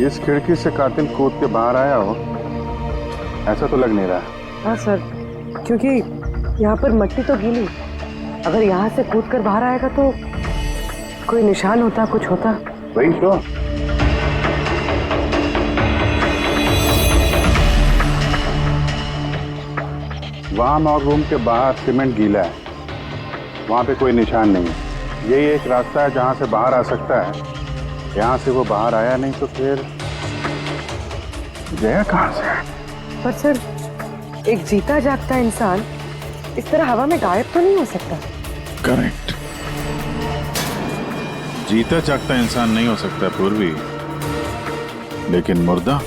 इस खिड़की से कातिल कूद के बाहर आया हो, ऐसा तो लग नहीं रहा। हाँ सर, क्योंकि यहाँ पर मट्टी तो गीली, अगर यहाँ से कूद कर बाहर आएगा तो कोई निशान होता, कुछ होता। वही तो। वहां और रूम के बाहर सीमेंट गीला है, वहां पे कोई निशान नहीं है। यही एक रास्ता है जहां से बाहर आ सकता है। यहाँ से वो बाहर आया नहीं तो फिर गया कहां से? पर सर, एक जीता जागता इंसान इस तरह हवा में गायब तो नहीं हो सकता। करेक्ट। जीता जागता इंसान नहीं हो सकता पूर्वी, लेकिन मुर्दा।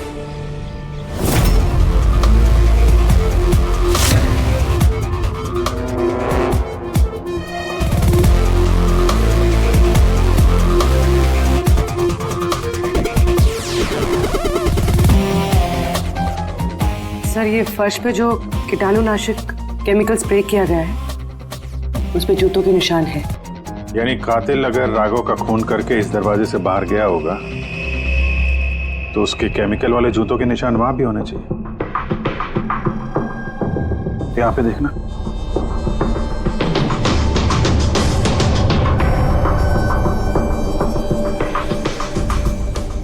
सर, ये फर्श पे जो कीटाणुनाशक केमिकल स्प्रे किया गया है, उस पे जूतों के निशान है। यानी कातिल अगर राघव का खून करके इस दरवाजे से बाहर गया होगा तो उसके केमिकल वाले जूतों के निशान वहां भी होने चाहिए। यहाँ पे देखना।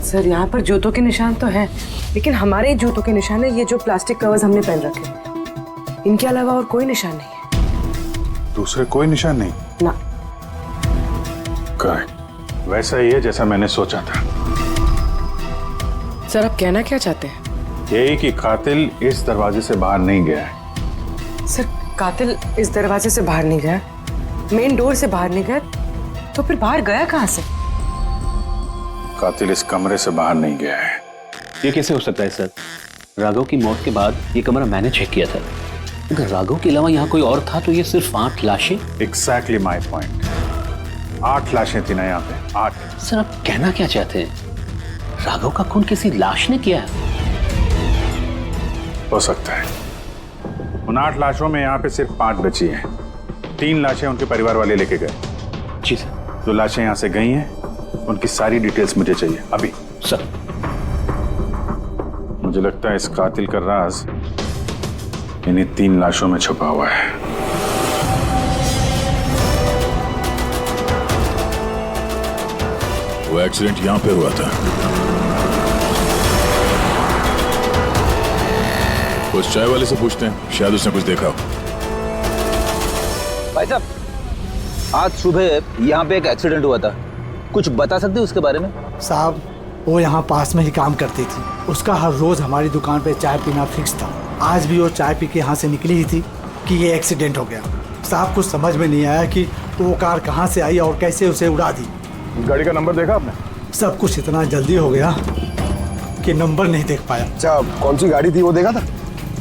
सर, यहाँ पर जूतों के निशान तो है, लेकिन हमारे जूतों के निशान है ये जो प्लास्टिक कवर्स हमने पहन रखे हैं। इनके अलावा और कोई निशान नहीं है। दूसरे कोई निशान नहीं ना। करेक्ट, वैसा ही है जैसा मैंने सोचा था। सर, आप कहना क्या चाहते हैं? यही कि कातिल इस दरवाजे से बाहर नहीं गया है। सर, कातिल इस दरवाजे से बाहर नहीं गया, मेन डोर से बाहर नहीं गया, तो फिर बाहर गया कहाँ से? कातिल इस कमरे से बाहर नहीं गया है। ये कैसे हो सकता है सर? राघव की मौत के बाद ये कमरा मैंने चेक किया था। अगर राघव के अलावा यहाँ कोई और था तो ये सिर्फ 8 लाशें। Exactly my point. 8 लाशें थी ना यहाँ पे, 8। सर, आप कहना क्या चाहते हैं? राघव का खून किसी लाश ने किया है? हो सकता है। उन 8 लाशों में यहाँ पे सिर्फ 5 बची हैं। 3 लाशें उनके परिवार वाले लेके गए। जी सर। जो लाशें यहाँ से गई हैं उनकी सारी डिटेल्स मुझे चाहिए अभी। सर, मुझे लगता है इस कातिल का राज इन्हीं 3 लाशों में छुपा हुआ है। वो एक्सीडेंट यहां पे हुआ था। उस चाय वाले से पूछते हैं, शायद उसने कुछ देखा हो। भाई साहब, आज सुबह यहाँ पे एक एक्सीडेंट हुआ था, कुछ बता सकते हैं उसके बारे में? साहब, वो यहाँ पास में ही काम करती थी। उसका हर रोज हमारी दुकान पे चाय पीना फिक्स था। आज भी वो चाय पी के यहाँ से निकली ही थी कि ये एक्सीडेंट हो गया। साहब, कुछ समझ में नहीं आया कि वो कार कहाँ से आई और कैसे उसे उड़ा दी। गाड़ी का नंबर देखा आपने? सब कुछ इतना जल्दी हो गया कि नंबर नहीं देख पाया। अच्छा, कौन सी गाड़ी थी वो देखा था?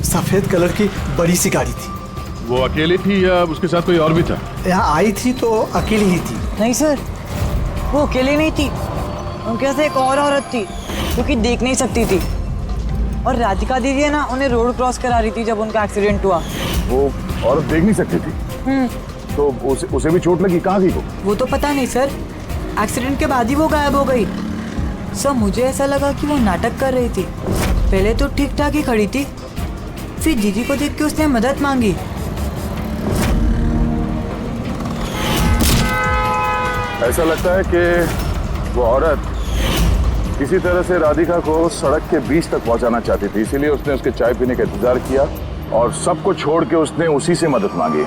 सफेद कलर की बड़ी सी गाड़ी थी। वो अकेली थी या उसके साथ कोई और भी था? यहाँ आई थी तो अकेली ही थी। नहीं सर, वो अकेली नहीं थी, उनके साथ एक और औरत थी जो कि देख नहीं सकती थी। और राधिका दीदी है ना, उन्हें रोड क्रॉस करा रही थी जब उनका एक्सीडेंट हुआ। वो औरत देख नहीं सकती थी? तो उसे भी चोट लगी? कहाँ थी वो तो पता नहीं सर, एक्सीडेंट के बाद ही वो गायब हो गई। सर, मुझे ऐसा लगा कि वो नाटक कर रही थी। पहले तो ठीक ठाक ही खड़ी थी, फिर दीदी को देख के उसने मदद मांगी। ऐसा लगता है कि वो औरत किसी तरह से राधिका को सड़क के बीच तक पहुंचाना चाहती थी, इसीलिए उसने उसके चाय पीने का इंतजार किया और सबको छोड़ के उसने उसी से मदद मांगी।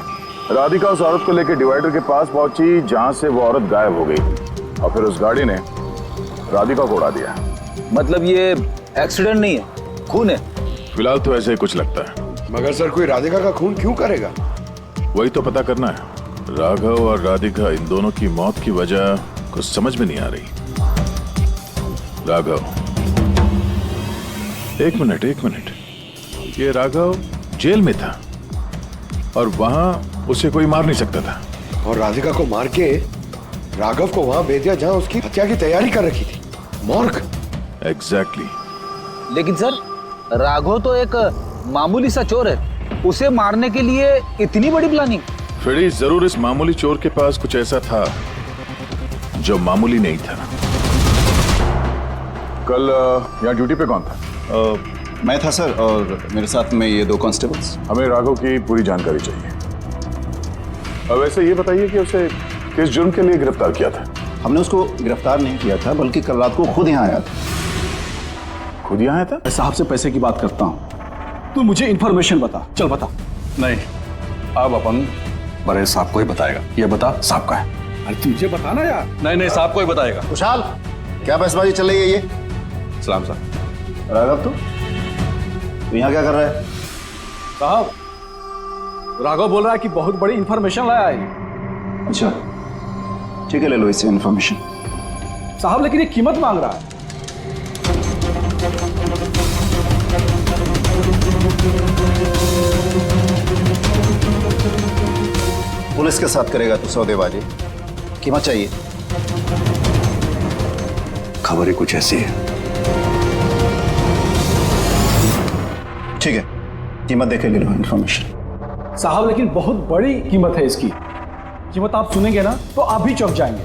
राधिका उस औरत को लेकर डिवाइडर के पास पहुंची जहां से वो औरत गायब हो गई और फिर उस गाड़ी ने राधिका को उड़ा दिया। मतलब ये एक्सीडेंट नहीं है, खून है? फिलहाल तो ऐसे ही कुछ लगता है। मगर सर, कोई राधिका का खून क्यों करेगा? वही तो पता करना है। राघव और राधिका, इन दोनों की मौत की वजह कुछ समझ में नहीं आ रही। राघव, एक मिनट। ये राघव जेल में था और वहां उसे कोई मार नहीं सकता था, और राधिका को मार के राघव को वहां भेज दिया जहां उसकी हत्या की तैयारी कर रखी थी, मॉर्ग। एग्जैक्टली। लेकिन सर, राघव तो एक मामूली सा चोर है, उसे मारने के लिए इतनी बड़ी प्लानिंग? फिर जरूर इस मामूली चोर के पास कुछ ऐसा था जो मामूली नहीं था। कल यहाँ ड्यूटी पे कौन था? मैं था सर, और मेरे साथ में ये 2 कांस्टेबल्स। हमें राघव की पूरी जानकारी चाहिए। अब वैसे ये बताइए कि उसे किस जुर्म के लिए गिरफ्तार किया था? हमने उसको गिरफ्तार नहीं किया था, बल्कि कल रात को खुद यहाँ आया था। खुद यहाँ आया था? मैं साहब से पैसे की बात करता हूँ, तू मुझे इन्फॉर्मेशन बता, चल बता। नहीं, अब अपन बड़े साहब को ही बताएगा। ये बता साहब का है। अरे तुझे बताना यार। नहीं, साहब को ही बताएगा। खुशहाल, क्या बहसबाजी चल रही है ये? सलाम साहब। राघव, तू यहाँ क्या कर रहा है? साहब, राघव बोल रहा है कि बहुत बड़ी इंफॉर्मेशन लाया है। अच्छा, ठीक है, ले लो इससे इन्फॉर्मेशन। साहब लेकिन ये कीमत मांग रहा है। पुलिस के साथ करेगा तू सौदेबाजी? कीमत चाहिए? खबर ही कुछ ऐसी है। ठीक है, कीमत देखे ले लो इन्फॉर्मेशन। साहब लेकिन बहुत बड़ी कीमत है इसकी। कीमत आप सुनेंगे ना तो आप भी चौंक जाएंगे।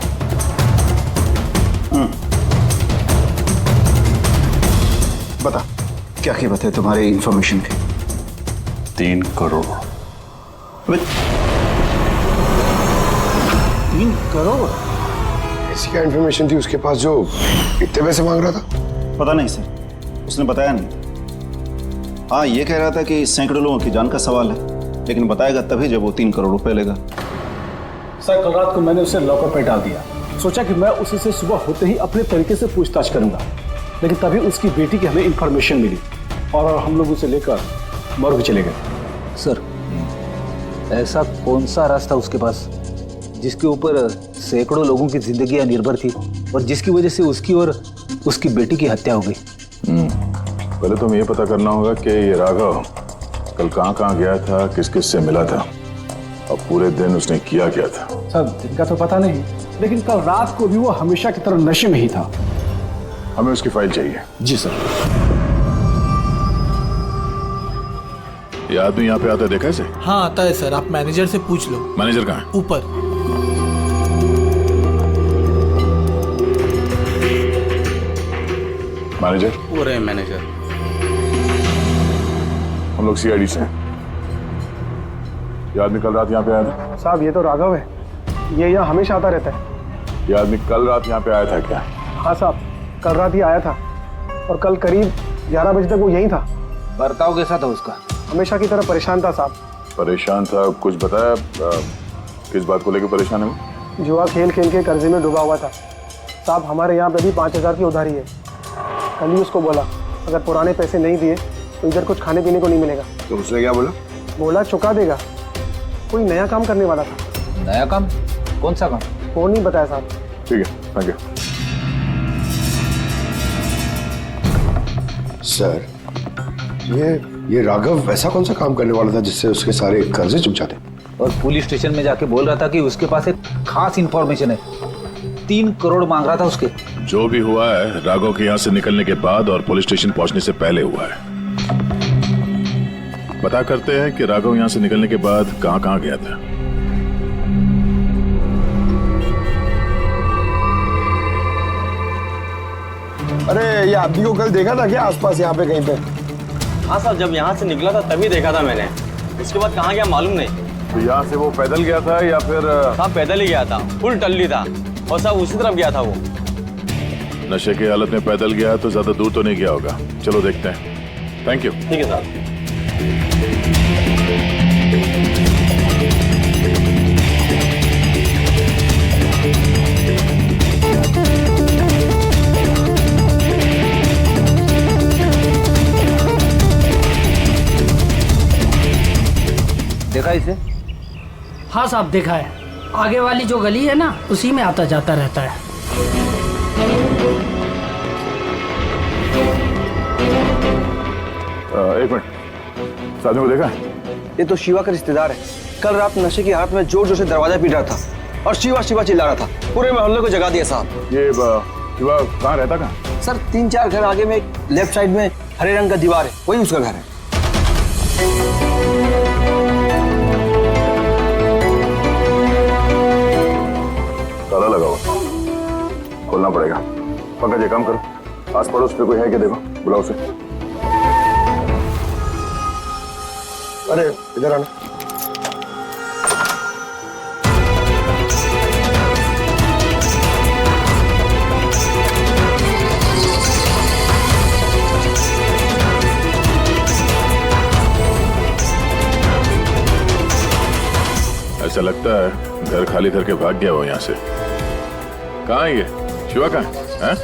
बता, क्या कीमत है तुम्हारी इन्फॉर्मेशन की? 3 करोड़। 3 करोड़? ऐसी क्या इन्फॉर्मेशन थी उसके पास जो इतने पैसे मांग रहा था? पता नहीं सर, उसने बताया नहीं। हाँ, ये कह रहा था कि सैकड़ों लोगों की जान का सवाल है, लेकिन बताएगा तभी जब वो 3 करोड़ रुपए लेगा। सर, कल रात को मैंने उसे लॉकअप पे डाल दिया। सोचा कि मैं उसी से सुबह होते ही अपने तरीके से पूछताछ करूंगा, लेकिन तभी उसकी बेटी की हमें इंफॉर्मेशन मिली और हम लोग उसे लेकर मॉर्ग चले गए। सर, ऐसा कौन सा रास्ता उसके पास जिसके ऊपर सैकड़ों लोगों की जिंदगियां निर्भर थी और जिसकी वजह से उसकी और उसकी बेटी की हत्या हो गई? पहले तो हमें ये पता करना होगा कि ये राघव कल कहाँ गया था, किस किस से मिला था और पूरे दिन उसने किया क्या था। सर, दिन का तो पता नहीं, लेकिन कल रात को भी वो हमेशा की तरह नशे में ही था। हमें उसकी फाइल चाहिए। जी सर। ये आदमी यहाँ पे आता है, देखा इसे? हाँ आता है सर, आप मैनेजर से पूछ लो। मैनेजर कहाँ है? ऊपर। मैनेजर? वो रहे मैनेजर। हम लोग सीआईडी से हैं। ये आदमी कल रात यहाँ पे आया था? साहब, ये तो राघव है, ये यहाँ हमेशा आता रहता है। ये आदमी कल रात यहाँ पे आया था क्या? हाँ साहब, कल रात ही आया था और कल करीब 11 बजे तक वो यहीं था। बर्ताव कैसा था उसका? हमेशा की तरह परेशान था साहब। परेशान था? कुछ बताया किस बात को लेकर परेशान है वो? जुआ खेल खेल के कर्जे में डूबा हुआ था साहब। हमारे यहाँ पे भी 5,000 की उधारी है। कल ही उसको बोला अगर पुराने पैसे नहीं दिए तो इधर कुछ खाने पीने को नहीं मिलेगा। तो उसने क्या बोला? बोला चुका देगा। कोई नया काम करने वाला था। नया काम? कौन सा काम? वो नहीं बताया साहब। ठीक है, थैंक यू। सर, ये राघव वैसा कौन सा काम करने वाला था जिससे उसके सारे कर्जे चुक जाते? और पुलिस स्टेशन में जाके बोल रहा था कि उसके पास एक खास इंफॉर्मेशन है। 3 करोड़ मांग रहा था उसके। जो भी हुआ है राघव के यहाँ से निकलने के बाद और पुलिस स्टेशन पहुंचने से पहले हुआ है। पता करते हैं कि राघव यहाँ से निकलने के बाद कहाँ गया था। अरे, ये आदमी को कल देखा था क्या आसपास यहाँ पे कहीं पे? हाँ साहब, जब यहाँ से निकला था तभी देखा था मैंने। इसके बाद कहाँ गया मालूम नहीं। तो यहाँ से वो पैदल गया था या फिर? साहब पैदल ही गया था, फुल टल्ली था और साहब उसी तरफ गया था वो। नशे की हालत में पैदल गया तो ज्यादा दूर तो नहीं गया होगा। चलो देखते हैं। Thank you. ठीक है साहब। देखा इसे? हाँ साहब, देखा है। आगे वाली जो गली है ना, उसी में आता जाता रहता है। एक मिनट, साथियों को देखा? ये तो शिवा का रिश्तेदार है। कल रात नशे की हालत में जोर जोर से दरवाजा पीट रहा था और शिवा शिवा चिल्ला रहा था। पूरे मोहल्ले को जगा दिया साहब। ये शिवा कहाँ रहता? कहाँ सर? 3-4 घर आगे में एक लेफ्ट साइड में हरे रंग का दीवार है, वही उसका घर है। ताला लगा हुआ, खोलना पड़ेगा। पंकज, ये काम करो, आस पड़ोस पे कोई है क्या, देखो बुलाओ उसे। अरे इधर आना। ऐसा लगता है घर खाली करके भाग गया वो यहाँ से। कहाँ है ये शिवा, कहाँ है?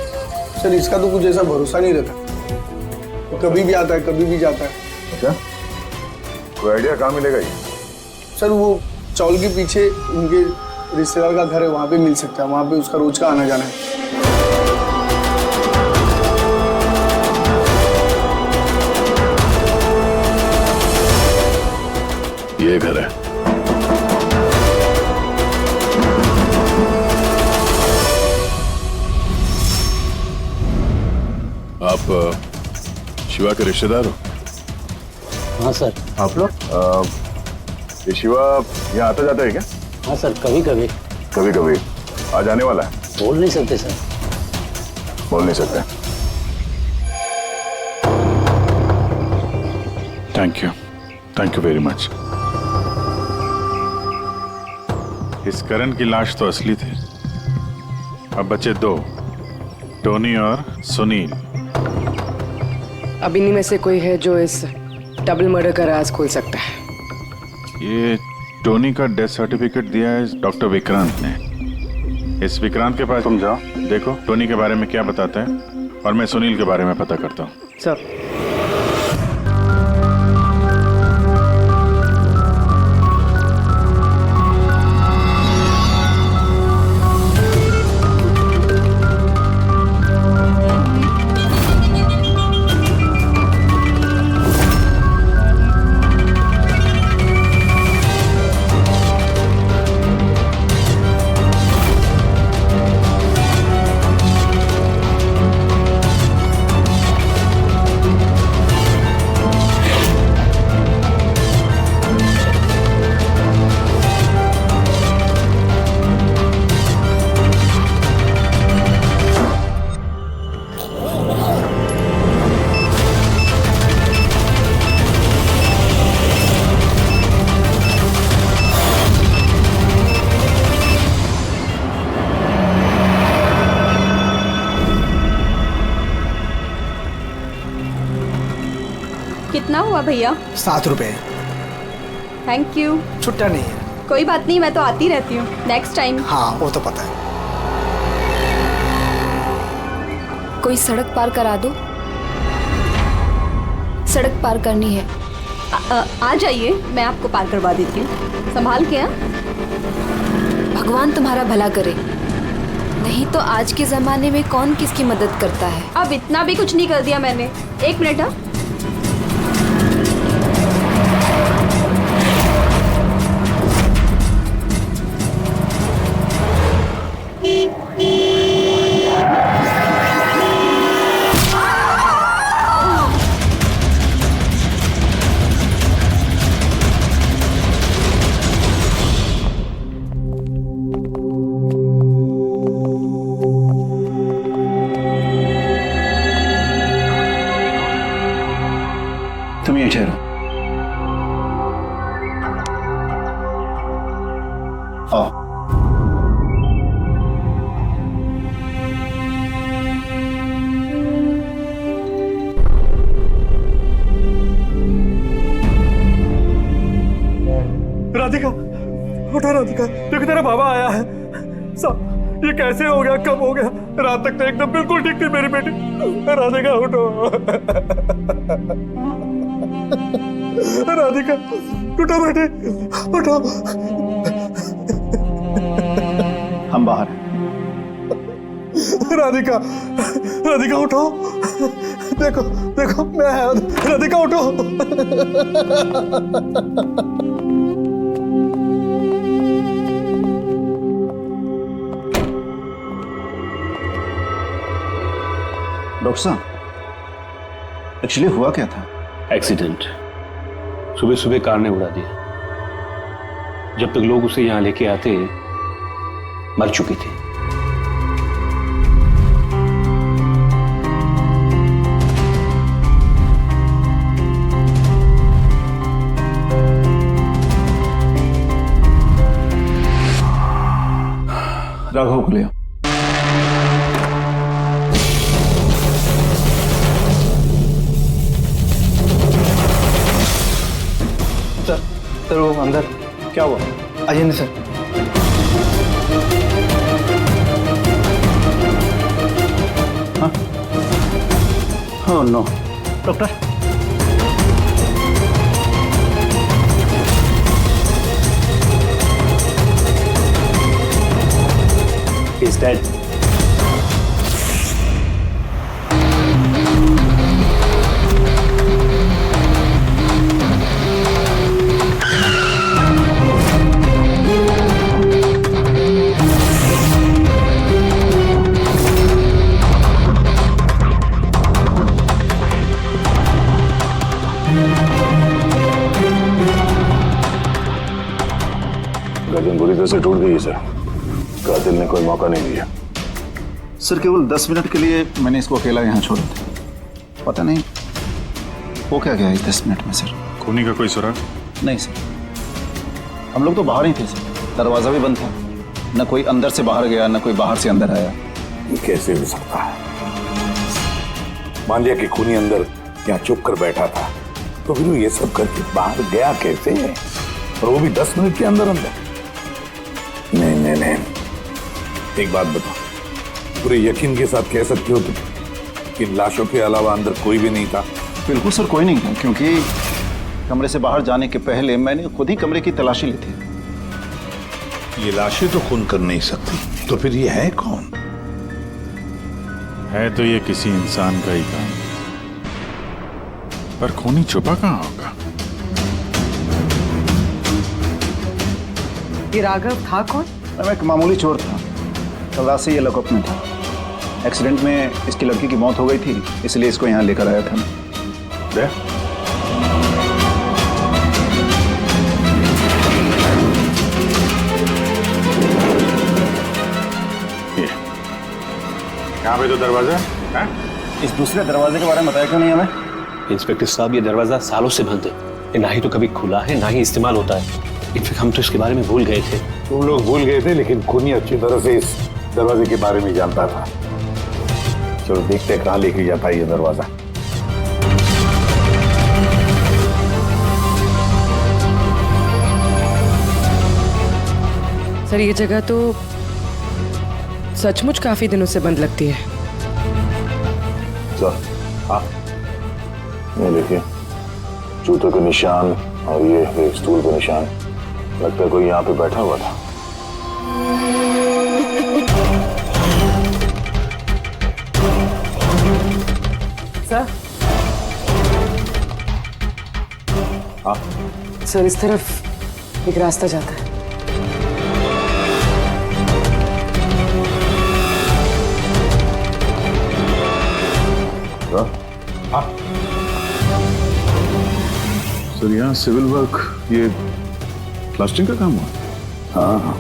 सर इसका तो कुछ ऐसा भरोसा नहीं रहता, वो कभी भी आता है कभी भी जाता है। अच्छा, कोई आइडिया कहाँ मिलेगा ये? सर वो चौल के पीछे उनके रिश्तेदार का घर है, वहाँ पे मिल सकता है, वहाँ पे उसका रोज का आना जाना है। ये घर है। आप शिवा के रिश्तेदार हो? हाँ सर। आप लोग ये शिवा यहाँ आता जाता है क्या? हाँ सर, कभी कभी। कभी कभी आ जाने वाला है? बोल नहीं सकते सर। बोल नहीं सकते। Thank you very much. इस करण की लाश तो असली थी। अब बचे दो, टोनी और सुनील। अब इन्हीं में से कोई है जो इस डबल मर्डर का राज खोल सकता है। ये टोनी का डेथ सर्टिफिकेट दिया है डॉक्टर विक्रांत ने। इस विक्रांत के पास तुम जाओ, देखो टोनी के बारे में क्या बताते हैं, और मैं सुनील के बारे में पता करता हूँ। सर कितना हुआ भैया? 7 रुपए। Thank you. छुट्टा नहीं है। कोई बात नहीं, मैं तो आती रहती हूँ, नेक्स्ट टाइम। हाँ वो तो पता है। कोई सड़क पार करा दो। सड़क पार करनी है। आ जाइए, मैं आपको पार करवा देती हूँ, संभाल के। भगवान तुम्हारा भला करे, नहीं तो आज के जमाने में कौन किसकी मदद करता है। अब इतना भी कुछ नहीं कर दिया मैंने। 1 मिनट। हाँ तुम यहीं ठहरो। आओ। राधिका, उठो राधिका, देखो तेरा बाबा आया है। सब ये कैसे हो गया, कब हो गया? रात तक तो एकदम बिल्कुल ठीक थी मेरी बेटी। राधिका उठो। राधिका उठो बेटी, उठो। हम बाहर। राधिका, राधिका उठो। देखो देखो मैं आया। राधिका उठो। डॉक्टर साहब, एक्चुअली हुआ क्या था? एक्सीडेंट। सुबह सुबह कार ने उड़ा दिया। जब तक लोग उसे यहां लेके आते मर चुकी थी। अंदर क्या हुआ? आइए ना सर। हाँ नो डॉक्टर। He's dead. गर्दन बुरी तरह से टूट गई है सर। कातिल ने कोई मौका नहीं दिया। सर केवल 10 मिनट के लिए मैंने इसको अकेला यहाँ छोड़ा था। पता नहीं वो क्या गया इस 10 मिनट में सर। खूनी का कोई सुराग? नहीं सर, हम लोग तो बाहर ही थे सर, दरवाजा भी बंद था। न कोई अंदर से बाहर गया न कोई बाहर से अंदर आया। ये कैसे हो सकता है? मान लिया कि खूनी अंदर यहाँ चुप कर बैठा था, तो फिर वो ये सब करके बाहर गया कैसे? और वो भी 10 मिनट के अंदर अंदर? नहीं नहीं नहीं, एक बात बताओ, पूरे यकीन के साथ कह सकते हो तुम कि लाशों के अलावा अंदर कोई भी नहीं था? बिल्कुल सर, कोई नहीं था, क्योंकि कमरे से बाहर जाने के पहले मैंने खुद ही कमरे की तलाशी ली थी। ये लाशें तो खून कर नहीं सकती, तो फिर ये है कौन? है तो ये किसी इंसान का ही काम, पर खूनी छुपा कहाँ होगा? ये राघव था कौन? मैं एक मामूली चोर था, कल रात से ये लॉकअप में था। एक्सीडेंट में इसकी लड़की की मौत हो गई थी, इसलिए इसको यहाँ लेकर आया था। यहाँ पे तो दरवाजा है? इस दूसरे दरवाजे के बारे में बताया क्यों नहीं हमें? इंस्पेक्टर साहब, ये दरवाजा सालों से बंद है, ये ना ही तो कभी खुला है ना ही इस्तेमाल होता है। इनफैक्ट हम तो इसके बारे में भूल गए थे। तुम लोग भूल गए थे, लेकिन खूनी अच्छी तरह से इस दरवाजे के बारे में जानता था। चलो देखते कहाँ लेके जाता है ये दरवाजा। सर ये जगह तो सचमुच काफी दिनों से बंद लगती है। सर हाँ, ये देखिए जूतों के निशान और ये स्टूल के निशान, लगता है कोई यहाँ पे बैठा हुआ था। सर हाँ सर, इस तरफ एक रास्ता जाता है। हाँ सर, यहाँ सिविल वर्क, ये प्लास्टिक का काम हुआ? हाँ हाँ।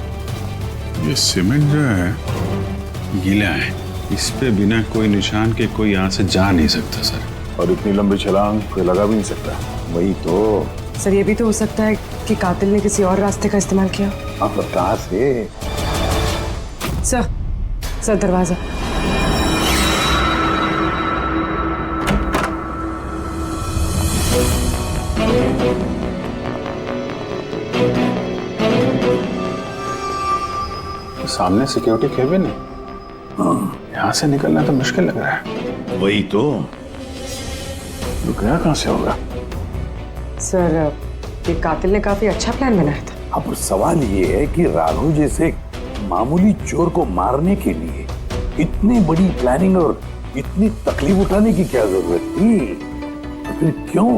ये सीमेंट जो है गीला है, इस पे बिना कोई निशान के कोई यहाँ से जा नहीं सकता सर। और इतनी लंबी छलांग कोई लगा भी नहीं सकता। वही तो सर, ये भी तो हो सकता है कि कातिल ने किसी और रास्ते का इस्तेमाल किया। आप कहाँ से? सर दरवाजा। सामने सिक्योरिटी केबिन है, यहाँ से निकलना तो मुश्किल लग रहा है। वही तो गया कहाँ से होगा? सर ये कातिल ने काफी अच्छा प्लान बनाया था। अब सवाल ये है कि राघव जैसे मामूली चोर को मारने के लिए इतनी बड़ी प्लानिंग और इतनी तकलीफ उठाने की क्या जरूरत थी? तो फिर क्यों?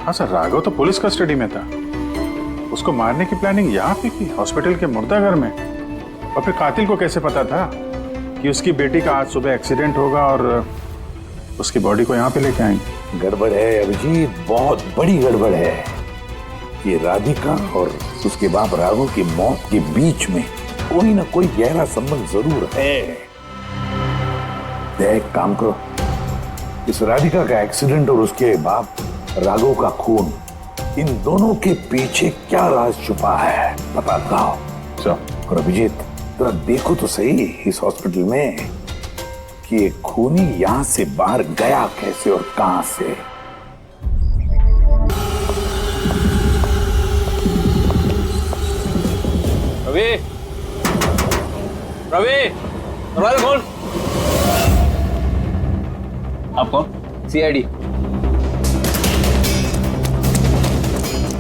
हाँ सर, राघव तो पुलिस कस्टडी में था, उसको मारने की प्लानिंग यहाँ पे की, हॉस्पिटल के मुर्दाघर में। और फिर कातिल को कैसे पता था कि उसकी बेटी का आज सुबह एक्सीडेंट होगा और उसकी बॉडी को यहाँ पे लेके आएंगे? गड़बड़ है अभिजीत, बहुत बड़ी गड़बड़ है। ये राधिका और उसके बाप राघव की मौत के बीच में कोई ना कोई गहरा संबंध जरूर है। एक काम करो, इस राधिका का एक्सीडेंट और उसके बाप राघव का खून, इन दोनों के पीछे क्या राज छुपा है पता लगाओ। और अभिजीत जरा देखो तो सही इस हॉस्पिटल में कि ये खूनी यहां से बाहर गया कैसे और कहां से। रवि, रवि, दरवाजा खोल। आप कौन? सीआईडी।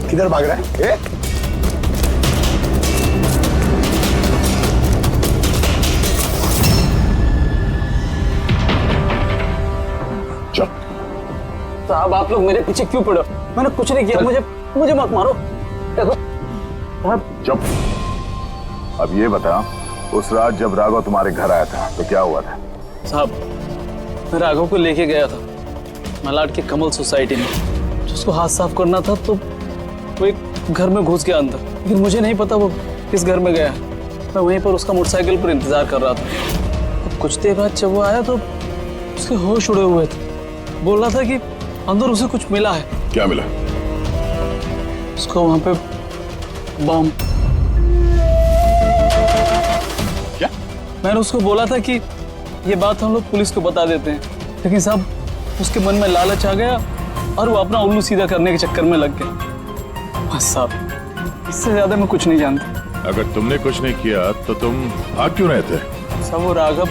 किधर भाग रहा है? साहब आप लोग मेरे पीछे क्यों पड़े? मैंने कुछ नहीं किया, मुझे मत मारो। देखो चुप। अब ये बता, उस रात जब राघव तुम्हारे घर आया था तो क्या हुआ था? साहब मैं राघव को लेके गया था मलाड के कमल सोसाइटी में। उसको हाथ साफ करना था तो वो एक घर में घुस गया अंदर, लेकिन मुझे नहीं पता वो किस घर में गया। मैं वहीं पर उसका मोटरसाइकिल पर इंतजार कर रहा था। अब कुछ देर बाद जब वो आया तो उसके होश उड़े हुए थे। बोल रहा था कि अंदर उसे कुछ मिला है। क्या मिला? उसको वहां पे बम। क्या? मैंने उसको बोला था कि ये बात हम लोग पुलिस को बता देते हैं, लेकिन साहब उसके मन में लालच आ गया और वो अपना उल्लू सीधा करने के चक्कर में लग गया। बस साहब, इससे ज्यादा मैं कुछ नहीं जानता। अगर तुमने कुछ नहीं किया तो तुम भाग क्यों रहे थे? साहब वो राघव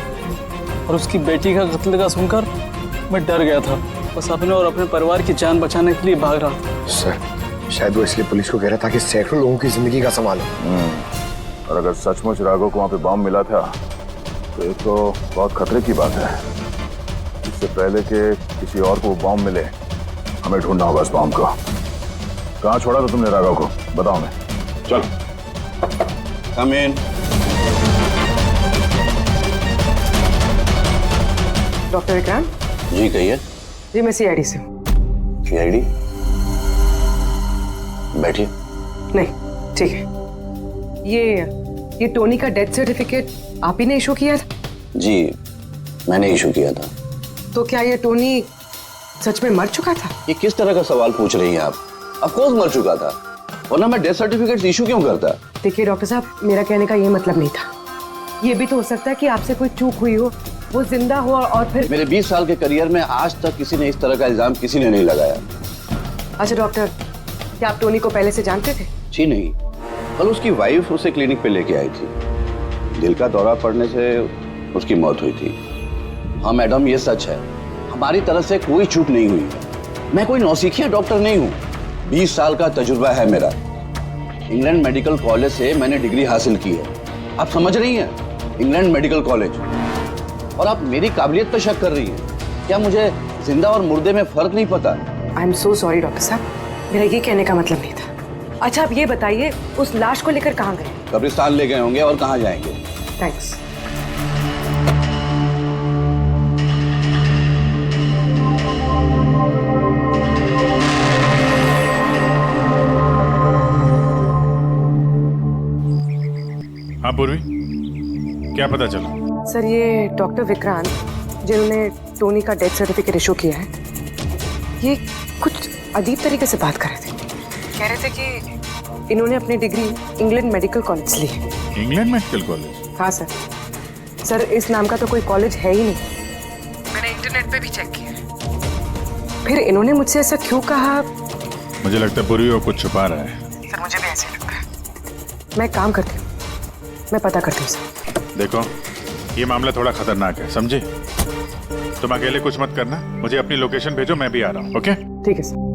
और उसकी बेटी का कत्ल का सुनकर मैं डर गया था। बस अपने और अपने परिवार की जान बचाने के लिए भाग रहा था। सर, शायद वो इसलिए पुलिस को कह रहा था कि सैकड़ों लोगों की जिंदगी का सवाल है। और अगर सचमुच राघव को वहां पे बम मिला था तो ये तो बहुत खतरे की बात है। इससे पहले कि किसी और को बम मिले, हमें ढूंढना होगा उस बम को। कहाँ छोड़ा था तुमने राघव को? बताओ। मैं चल। कम इन। डॉक्टर विक्रांत? जी कहिए। जी मैं सीआईडी से हूँ। सीआईडी? बैठिए। नहीं ठीक है। ये टोनी का डेथ सर्टिफिकेट आप ही ने इशू किया था? जी मैंने इशू किया था। तो क्या ये टोनी सच में मर चुका था? ये किस तरह का सवाल पूछ रही हैं आप? ऑफ कोर्स मर चुका था, वरना मैं डेथ सर्टिफिकेट इशू क्यों करता? देखिए डॉक्टर साहब, मेरा कहने का ये मतलब नहीं था। ये भी तो हो सकता है कि आपसे कोई चूक हुई हो, वो जिंदा हो और फिर। मेरे 20 साल के करियर में आज तक किसी ने इस तरह का इल्जाम किसी ने नहीं लगाया। अच्छा डॉक्टर, क्या आप टोनी को पहले से जानते थे? जी नहीं, कल उसकी वाइफ उसे क्लिनिक पे लेके आई थी। दिल का दौरा पड़ने से उसकी मौत हुई थी। हाँ मैडम, ये सच है, हमारी तरफ से कोई चूक नहीं हुई। मैं कोई नौसिखिया डॉक्टर नहीं हूँ, 20 साल का तजुर्बा है मेरा। इंग्लैंड मेडिकल कॉलेज से मैंने डिग्री हासिल की है। आप समझ रही हैं? England medical college. और आप मेरी काबिलियत पर शक कर रही हैं। क्या मुझे जिंदा और मुर्दे में फर्क नहीं पता? I am so sorry doctor साहब, मेरा ये कहने का मतलब नहीं था। अच्छा आप ये बताइए, उस लाश को लेकर कहाँ गए? कब्रिस्तान ले गए होंगे, और कहाँ जाएंगे। थैंक्स। हाँ पूर्वी, क्या पता चला? सर ये डॉक्टर विक्रांत जिन्होंने टोनी का डेथ सर्टिफिकेट इशू किया है, ये कुछ अजीब तरीके से बात कर रहे थे। कह रहे थे कि इन्होंने अपनी डिग्री इंग्लैंड मेडिकल कॉलेज से ली है। England medical college? हाँ सर। सर इस नाम का तो कोई कॉलेज है ही नहीं। मैंने इंटरनेट पे भी चेक किया। फिर इन्होंने मुझसे ऐसा क्यों कहा? मुझे लगता है पूर्वी वो कुछ छुपा रहा है। सर मुझे भी ऐसे ही लगता है। मैं काम करती हूँ, मैं पता करती हूँ सर। देखो ये मामला थोड़ा खतरनाक है, समझे? तुम अकेले कुछ मत करना, मुझे अपनी लोकेशन भेजो, मैं भी आ रहा हूँ। ओके ठीक है सर।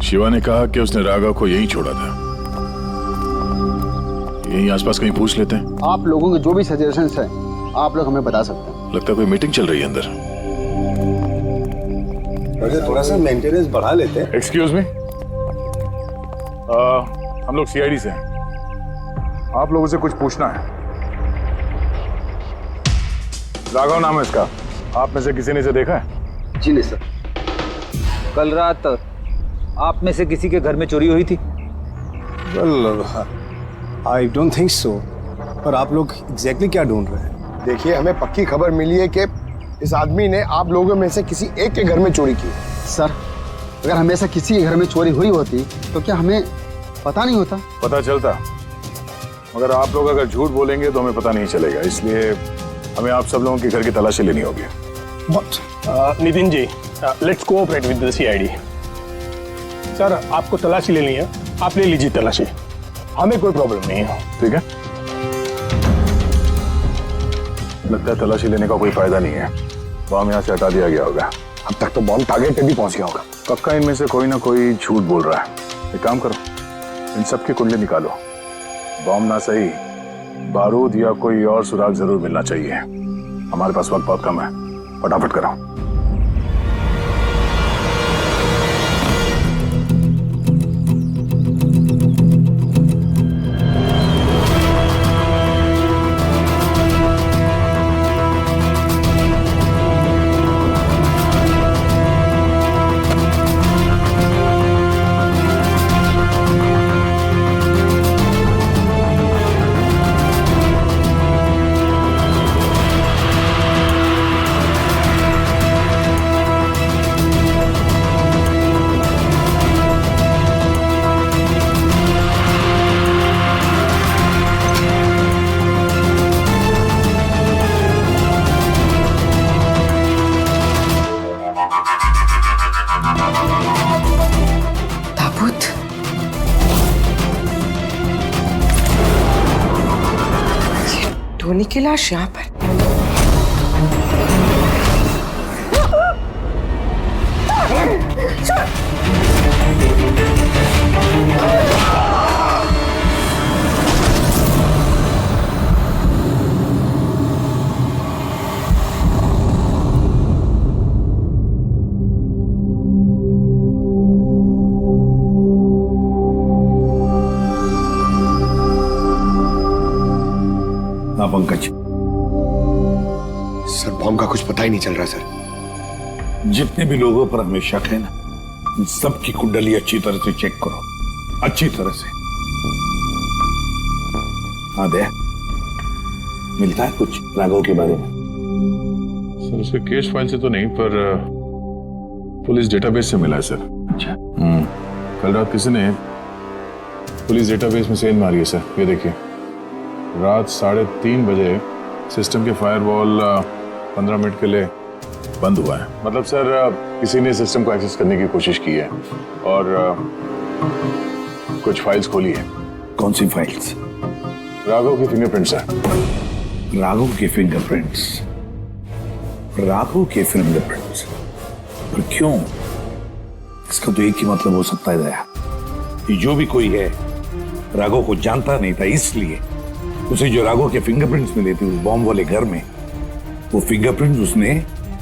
शिवा ने कहा कि उसने राघव को यहीं छोड़ा था। यहीं आसपास कहीं पूछ लेते हैं। आप लोगों के जो भी सजेशंस हैं आप लोग हमें बता सकते हैं। लगता है कोई मीटिंग चल रही है अंदर। थोड़ा सा मेंटेनेंस बढ़ा लेते हैं। एक्सक्यूज मी, हम लोग सीआईडी से हैं। आप लोगों से कुछ पूछना है। राघव नाम है इसका, आप में से किसी ने इसे देखा है? जी नहीं सर। कल रात आप में से किसी के घर में चोरी हुई थी? Well I don't think so. पर आप लोग एग्जैक्टली क्या ढूंढ रहे हैं? देखिए, हमें पक्की खबर मिली है कि इस आदमी ने आप लोगों में से किसी एक के घर में चोरी की। सर, अगर हमेशा किसी के घर में चोरी हुई होती तो क्या हमें पता नहीं होता? पता चलता, मगर आप लोग अगर झूठ बोलेंगे तो हमें पता नहीं चलेगा, इसलिए हमें आप सब लोगों के घर की तलाशी लेनी होगी। Nitin ji, let's cooperate with the CID. Sir, आपको तलाशी लेनी है, आप ले लीजिए तलाशी, हमें कोई प्रॉब्लम नहीं है। ठीक है, लगता है तलाशी लेने का कोई फायदा नहीं है, बॉम्ब यहाँ से हटा दिया गया होगा। अब तक तो बॉम्ब टारगेट पे भी पहुंच गया होगा। पक्का इनमें से कोई ना कोई झूठ बोल रहा है। एक काम करो, इन सब की कुंडली निकालो, बॉम्ब ना सही बारूद या कोई और सुराग जरूर मिलना चाहिए। हमारे पास वक्त बहुत कम है, फटाफट करो। टोनी की लाश यहाँ पर। पंकज, सर बॉम्ब का कुछ पता ही नहीं चल रहा सर। जितने भी लोगों पर हमें शक है ना, उन सबकी कुंडली अच्छी तरह से चेक करो, अच्छी तरह से। हाँ दे, मिलता है कुछ राघव के बारे में? सर उसके केस फाइल से तो नहीं, पर पुलिस डेटाबेस से मिला है सर। अच्छा। कल रात किसी ने पुलिस डेटाबेस में सेंध मारी है सर। ये देखिए, रात 3:30 बजे सिस्टम के फायरवॉल 15 मिनट के लिए बंद हुआ है। मतलब सर किसी ने सिस्टम को एक्सेस करने की कोशिश की है और कुछ फाइल्स खोली है। कौन सी फाइल्स? राघव की फिंगरप्रिंट्स है। राघव के फिंगरप्रिंट्स? राघव के फिंगरप्रिंट्स? पर क्यों? इसका तो एक ही मतलब हो सकता है दया, कि जो भी कोई है राघव को जानता नहीं था, इसलिए उसे जो राघव के फिंगरप्रिंट्स मिले थे उस बॉम्ब वाले घर में, वो फिंगरप्रिंट्स उसने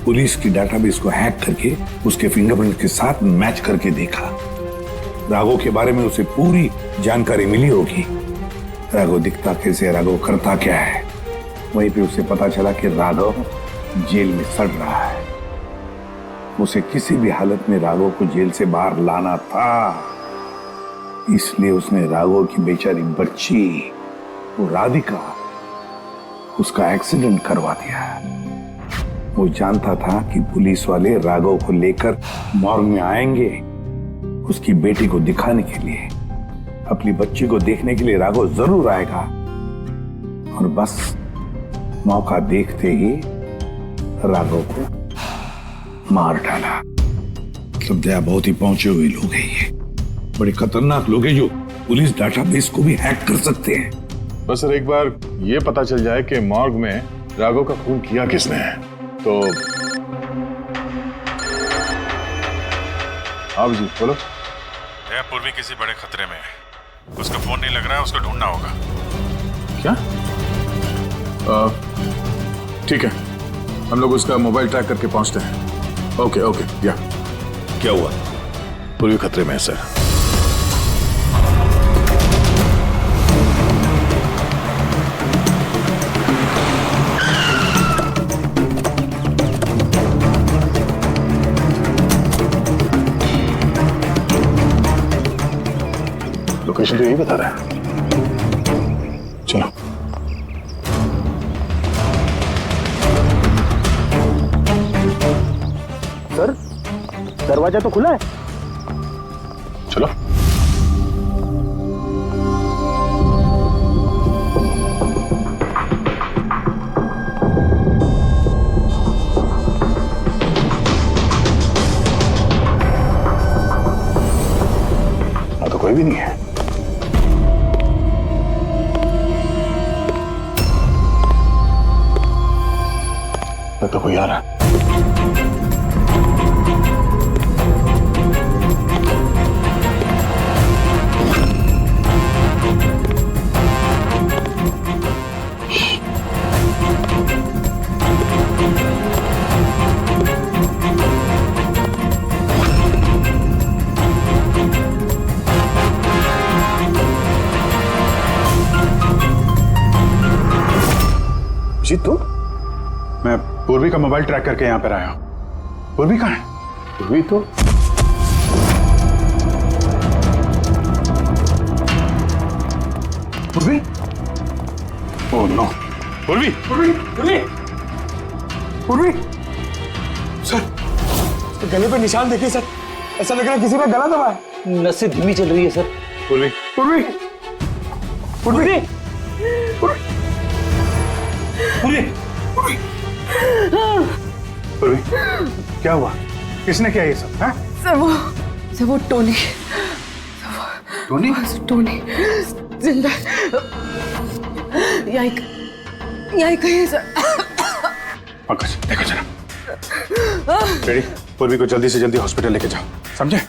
पुलिस की डाटाबेस को हैक करके उसके फिंगरप्रिंट के साथ मैच करके देखा। राघव के बारे में उसे पूरी जानकारी मिली होगी, राघव दिखता कैसे, राघव करता क्या है। वहीं पे उसे पता चला कि राघव जेल में सड़ रहा है। उसे किसी भी हालत में राघव को जेल से बाहर लाना था, इसलिए उसने राघव की बेचारी बच्ची, वो राधिका, उसका एक्सीडेंट करवा दिया। वो जानता था कि पुलिस वाले राघव को लेकर मॉर्ग में आएंगे, उसकी बेटी को दिखाने के लिए, अपनी बच्ची को देखने के लिए राघव जरूर आएगा। और बस मौका देखते ही राघव को मार डाला। मतलब दया, बहुत ही पहुंचे हुए लोग हैं ये, बड़े खतरनाक लोग हैं जो पुलिस डाटाबेस को भी हैक कर सकते हैं। बस सर एक बार ये पता चल जाए कि मॉर्ग में राघव का खून किया किसने है तो। आप जी बोलो। पूर्वी किसी बड़े खतरे में है, उसका फोन नहीं लग रहा है, उसको ढूंढना होगा। क्या? ठीक है, हम लोग उसका मोबाइल ट्रैक करके पहुंचते हैं। Okay okay. या क्या हुआ? पूर्वी खतरे में है सर। इन्फॉर्मेशन तो यही बता रहा है। चलो सर, दरवाजा तो खुला है। चलो। तो कोई भी नहीं है। तो कोई आ रहा है। जी तुम? मैं पूर्वी का मोबाइल ट्रैक करके यहाँ पर आया हूँ। पूर्वी कहाँ है? पूर्वी तो पूर्वी? Oh no. पूर्वी! पूर्वी! पूर्वी! पूर्वी! सर, गले पे निशान देखिए सर। ऐसा लग रहा है किसी ने गला दबाया। नसें धीमी चल रही है सर। पूर्वी! पूर्वी! पूर्वी! पूर्वी! पूर्वी! क्या हुआ? किसने किया ये सब? हैं? सर वो टोनी जिंदा यहीं कहीं है सर। पंकज देखो जरा। रेडी? पूर्वी को जल्दी से जल्दी हॉस्पिटल लेके जाओ, समझे?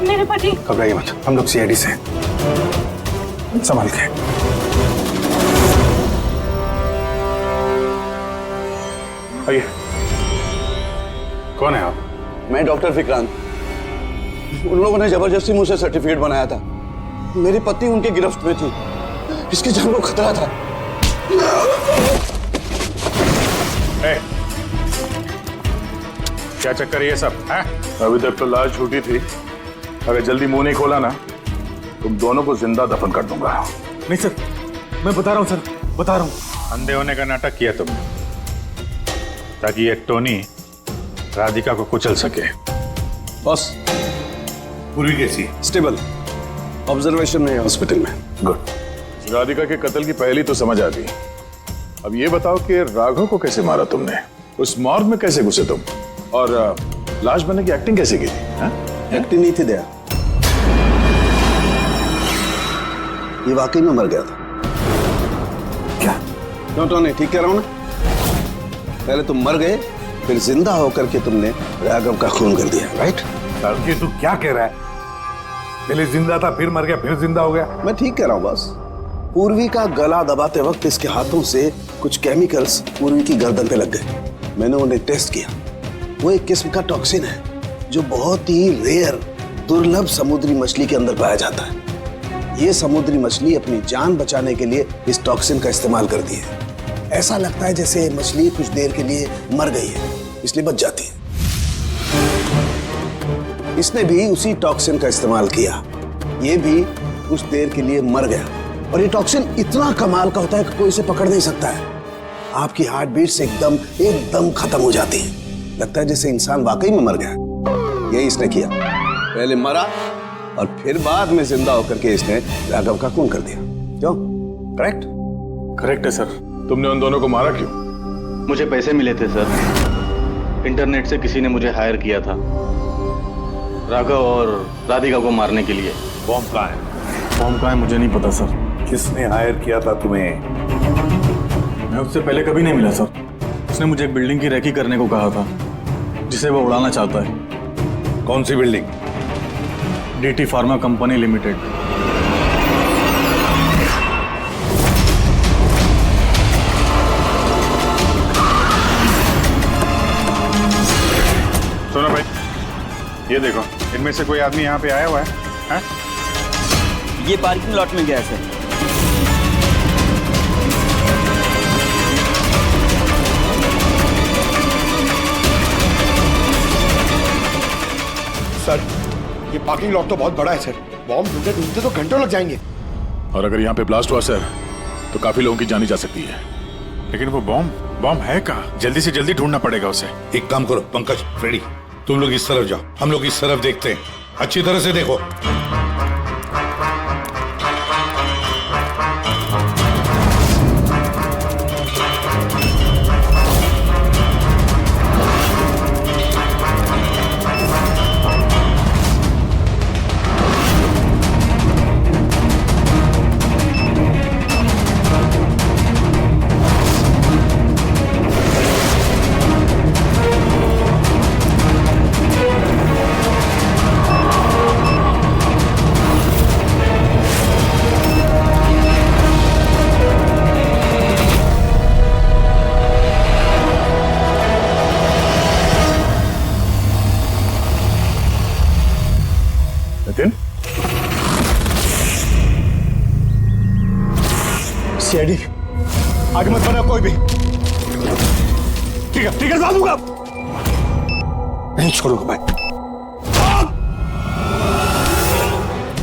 मेरे पति। घबराइए मत, हम लोग सीआईडी से हैं। संभाल के। आइए। कौन है आप? मैं डॉक्टर विक्रांत। उन लोगों ने जबरदस्ती मुझसे सर्टिफिकेट बनाया था। मेरी पत्नी उनके गिरफ्त में थी। इसकी जान को खतरा था। क्या चक्कर है ये सब? है? अभी तक तो लाश छूटी थी। अगर जल्दी मुंह नहीं खोला ना, तुम दोनों को जिंदा दफन कर दूंगा। नहीं सर, मैं बता रहा हूँ सर, बता रहा हूँ। अंधे होने का नाटक किया तुमने ताकि ये टोनी राधिका को कुचल सके। बॉस, पूर्वी कैसी? स्टेबल, ऑब्जर्वेशन में हॉस्पिटल में। गुड। राधिका के कत्ल की पहली तो समझ आ गई। अब ये बताओ कि राघव को कैसे मारा तुमने? उस मॉर्ग में कैसे घुसे तुम? और लाश बनने की एक्टिंग कैसे की थी? एक्टिंग नहीं थी दया, ये वाकई में मर गया था। क्या? क्यों टोनी, ठीक कह रहा हूं ना? पहले तुम मर गए, फिर जिंदा होकर के तुमने राघव का खून कर दिया, राइट? ये तू क्या कह रहा है? पहले जिंदा था, फिर मर गया, फिर जिंदा हो गया। मैं ठीक कह रहा हूं बॉस। पूर्वी का गला दबाते वक्त इसके हाथों से कुछ केमिकल्स पूर्वी की गर्दन पे लग गए। मैंने उन्हें टेस्ट किया। वो एक किस्म का टॉक्सिन है जो बहुत ही रेयर, दुर्लभ समुद्री मछली के अंदर पाया जाता है। ये समुद्री मछली अपनी जान बचाने के लिए इस टॉक्सिन का इस्तेमाल करती है। ऐसा लगता है जैसे मछली कुछ देर के लिए मर गई है, इसलिए बच जाती है। इसने भी उसी टॉक्सिन का इस्तेमाल किया। ये भी कुछ देर के लिए मर गया। और ये टॉक्सिन इतना कमाल का होता है कि कोई इसे पकड़ नहीं सकता है। आपकी हार्ट बीट से एकदम खत्म हो जाती है। लगता है जैसे इंसान वाकई में मर गया। यही इसने किया। पहले मरा और फिर बाद में जिंदा होकर के इसने राघव का खून कर दिया। क्यों? करेक्ट? करेक्ट है सर। तुमने उन दोनों को मारा क्यों? मुझे पैसे मिले थे सर। इंटरनेट से किसी ने मुझे हायर किया था राघव और राधिका को मारने के लिए। बॉम्ब कहाँ है? बॉम्ब कहाँ है मुझे नहीं पता सर। किसने हायर किया था तुम्हें? मैं उससे पहले कभी नहीं मिला सर। उसने मुझे एक बिल्डिंग की रेकी करने को कहा था। जिसे वो उड़ाना चाहता है। कौन सी building? DT pharma company limited. सुनो भाई, ये देखो, इनमें से कोई आदमी यहाँ पे आया हुआ है? ये पार्किंग लॉट में गया है सर। सर, ये पार्किंग लॉट तो बहुत बड़ा है सर। बॉम्ब ढूंढते ढूंढते तो घंटों लग जाएंगे। और अगर यहाँ पे ब्लास्ट हुआ सर, तो काफी लोगों की जान जा सकती है। लेकिन वो बॉम्ब है कहाँ? जल्दी से जल्दी ढूंढना पड़ेगा उसे। एक काम करो पंकज, फ्रेडी, तुम लोग इस तरफ जाओ, हम लोग इस तरफ देखते हैं। अच्छी तरह से देखो। नितिन, सीआईडी आगे मत बढ़ना कोई भी। ठीक है दूंगा, नहीं छोड़ूंगा मैं।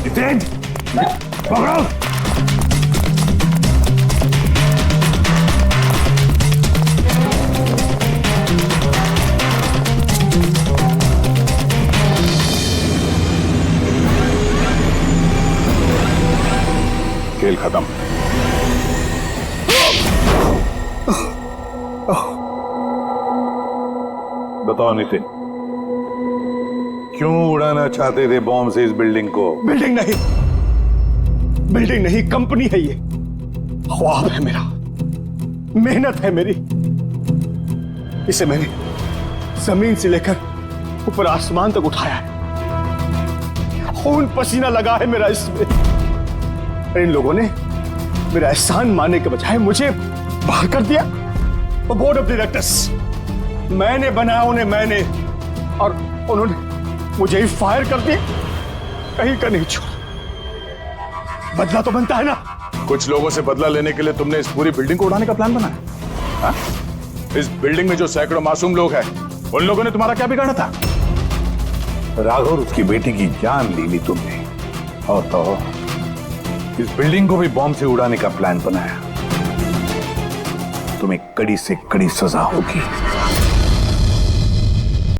नितिन, पकड़ो। खेल खत्म। बताओ नितिन, क्यों उड़ाना चाहते थे बॉम्ब से इस बिल्डिंग को? बिल्डिंग नहीं, कंपनी है ये। ख्वाब है मेरा, मेहनत है मेरी। इसे मैंने जमीन से लेकर ऊपर आसमान तक उठाया है। खून पसीना लगा है मेरा इसमें। इन लोगों ने मेरा एहसान मानने के बजाय मुझे बाहर कर दिया। बोर्ड ऑफ डायरेक्टर्स मैंने बनाया उन्हें, मैंने, और उन्होंने मुझे ही फायर कर दिया। कहीं का नहीं छोड़ा। बदला तो बनता है ना। कुछ लोगों से बदला लेने के लिए तुमने इस पूरी बिल्डिंग को उड़ाने का प्लान बनाया? हाँ? इस बिल्डिंग में जो सैकड़ों मासूम लोग हैं, उन लोगों ने तुम्हारा क्या बिगाड़ा था? राघव और उसकी बेटी की जान ले ली तुमने, और तो इस बिल्डिंग को भी बॉम्ब से उड़ाने का प्लान बनाया। तुम्हें कड़ी से कड़ी सजा होगी।